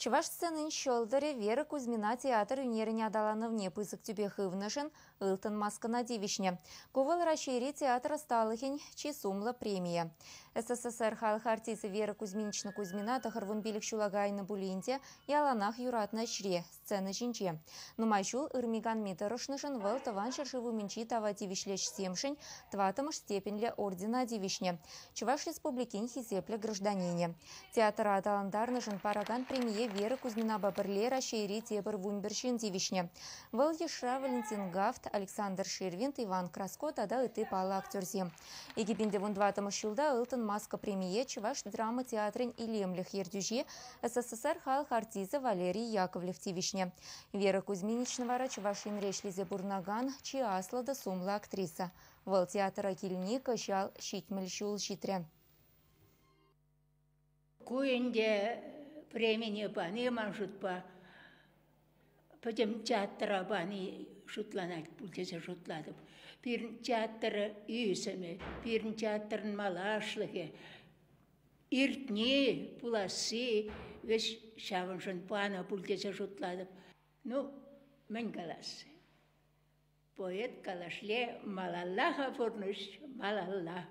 Чуваш сценын шолдыре Вера Кузьмина театр үнеріне адалановне пысык тюбех ывнышын ылтын маскана девишне. Ковал расшири театр сталыхин чисумла премия. СССР халық артисі Вера Кузьминична Кузьмина тахарвун билік шулагайны булинте яланах юратна шре сцена жинче. Нумайшул ырмиган метарышнышын выл таван шершиву минчи тава девишлеш семшин тватымыш степенле ордена девишне. Чуваш республикин хизепле гражданине. Театр аталандарнышын параган премия Вера Кузьмина бабырле расшири тебір вунбершин девишне. Выл ешра Валентин Гафт, Александр Ширвинт, Иван Краско тада ыты пала актерзе. Египинде вун дватымыш жылда ылтын маска премия Чуваш драма театрын илемлих ердюжи СССР халық артисі Валерий Яковлев девишне. Вера Кузьминична вара Чувашин решлизе бурнаган, чи аслада сумла актриса. Выл театра килни кышал щитмельшул щитре. Куенде премия бани манжутпа, потом театра бани шутланать, пультезе шутладып. Пирн театр үйсеме, пирн театр малашлыхе, иртне пуласы, весь шаваншын пана пультезе шутладып. Ну, мен каласы. Поэт калашле малаллаха форныш, малалла.